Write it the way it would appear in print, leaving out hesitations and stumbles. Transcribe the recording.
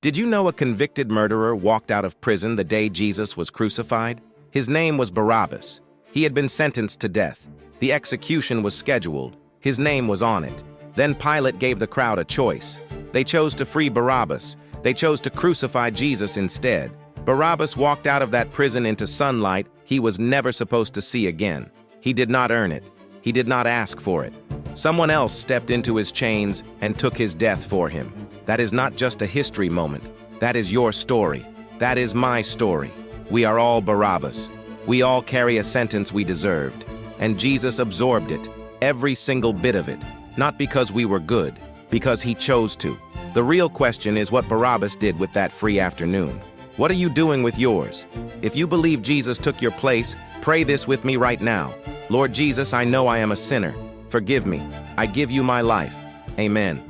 Did you know a convicted murderer walked out of prison the day Jesus was crucified? His name was Barabbas. He had been sentenced to death. The execution was scheduled. His name was on it. Then Pilate gave the crowd a choice. They chose to free Barabbas. They chose to crucify Jesus instead. Barabbas walked out of that prison into sunlight he was never supposed to see again. He did not earn it. He did not ask for it. Someone else stepped into his chains and took his death for him. That is not just a history moment. That is your story. That is my story. We are all Barabbas. We all carry a sentence we deserved. And Jesus absorbed it, every single bit of it. Not because we were good, because he chose to. The real question is what Barabbas did with that free afternoon. What are you doing with yours? If you believe Jesus took your place, pray this with me right now. Lord Jesus, I know I am a sinner. Forgive me. I give you my life. Amen.